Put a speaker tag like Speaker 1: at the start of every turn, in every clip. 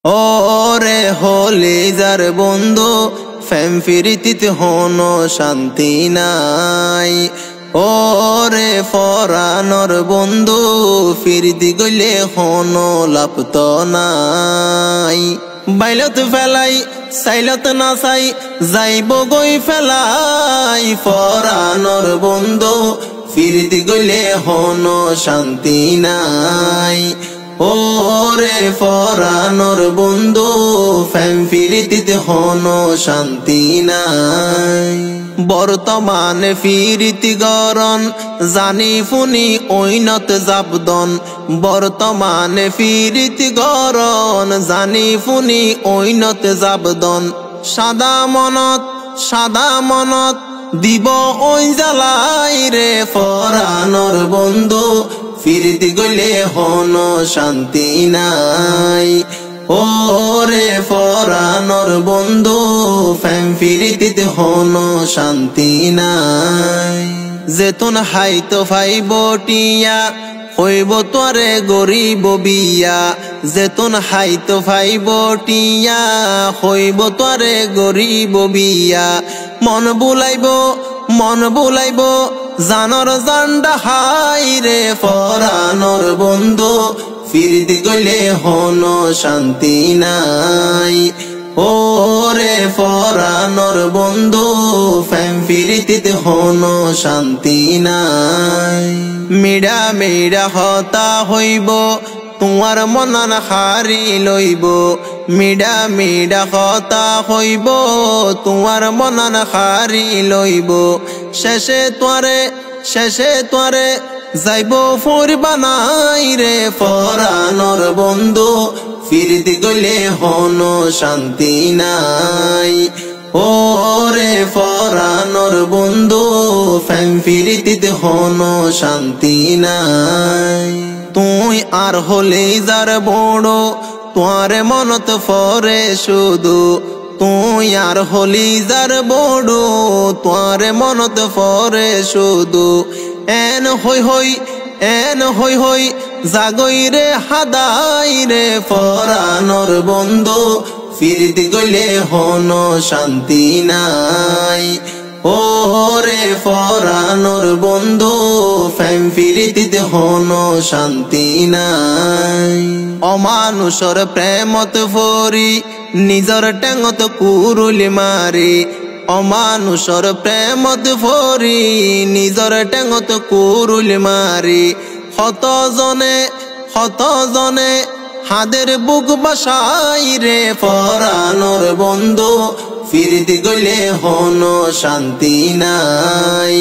Speaker 1: ওরে হলি যার বন্ধু ফেম ফিরিতিতে হনো শান্তি নাই। ওরে ফরানোর বন্ধু ফিরিতি গইলে হনো লাভ তো নাই। বাইলত ফেলাই সাইলত না চাই যাইব গই ফেলাই। ফরানোর বন্ধু ফিরিতি গইলে হনো শান্তি নাই। ওরে ফরানোর বন্ধু ফেম ফিরিতিতে হনো শান্তি নাই। বর্তমানে ফিরিতি গরণ জানি ফুনি ঐনত জাবদন। বর্তমানে ফিরিতি গরণ জানি ফুনি ঐনত জাবদন। সাদা মনত দিব ওই জ্বালাই রে ফরানোর বন্ধু ফিরিতি গইলে হনো শান্তি নাই। ওরে ফরানোর বন্ধু ফেম ফিরিতিতে হনো শান্তি নাই। যেতুন হাইতো ফাইব টিয়া হইব তোরে গরিব বিয়া। যেতুন হাইতো ফাইব টিয়া হইব তোরে গরিব বিয়া। মন বুলাইব জানর জান্ডা হাই রে ফরানোর বন্ধু ফিরিতি গইলে হনো শান্তি নাই। ওরে ফরানোর বন্ধু ফেম ফিরিতিতে হনো শান্তি নাই। মিডা হতা হইব তোমার মনান হারি লইব। মিডা হতা হইব তোমার মনান হারি লইব। শেষে তোরে যাইব ফুরবা নাই রে ফরানোর বন্ধু ফিরিতি গইলে হনো শান্তি নাই। ওরে ফরানোর বন্ধু ফেম ফিরিতিতে হনো শান্তি নাই। তুই আর হলে যার বড় তোরে মনত ফরে শুধু। তুই আর হলি যার বড় তোরে মনত ফরে শুধু। এন হই জাগই রে হাদাই রে ফরানোর বন্ধু ফিরিতি গইলে হনো শান্তি নাই। ওরে ফরানোর বন্ধু ফেম ফিরিতিতে হনো শান্তি নাই। অমানুষর প্রেমত ফরি নিজর টেঙত কুরুলি মারি। অমানুষর প্রেমত ফরি নিজর টেঙত কুরুলি মারি। হত জনে হাদের বুক বাসাই রে ফরানোর বন্ধু ফিরিতি গইলে হনো শান্তি নাই।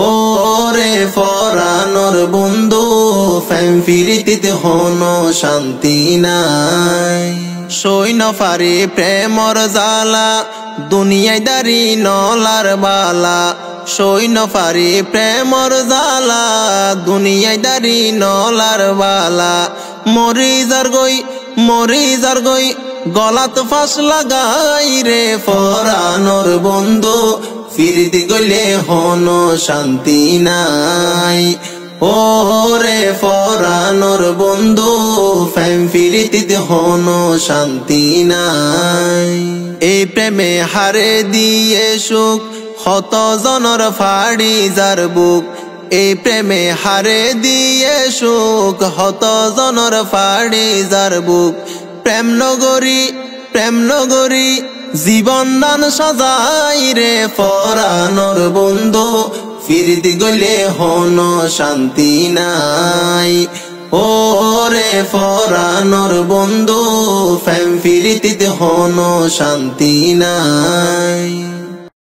Speaker 1: ওরে ফরানোর বন্ধু ফেম ফিরিতিতে হনো শান্তি নাই। সইন ফারি প্রেমর জালা দুনিয়ায় দারি নলার বালা। সইন ফারি প্রেমর জালা দুনিয়ায় দারি নলার বালা। মরি যার গই গলাত ফাঁস লাগাই রে ফরানোর বন্ধু ফিরিতি গইলে হনো শান্তি নাই। ওরে ফরানোর বন্ধু ফেম ফিরিতিতে হনো শান্তি নাই। এই প্রেমে হারে দিয়ে সুখ হত জনর ফাড়ি যার বুক। এই প্রেমে হারে দিয়ে সুখ হত জনর ফাড়ি যার বুক। প্রেম নগরী জীবন দান সাজাই রে ফরানোর বন্ধু ফিরিতি গইলে হনো শান্তি নাই। ওরে ফরানোর বন্ধু ফেম ফিরিতিতে হনো শান্তি নাই।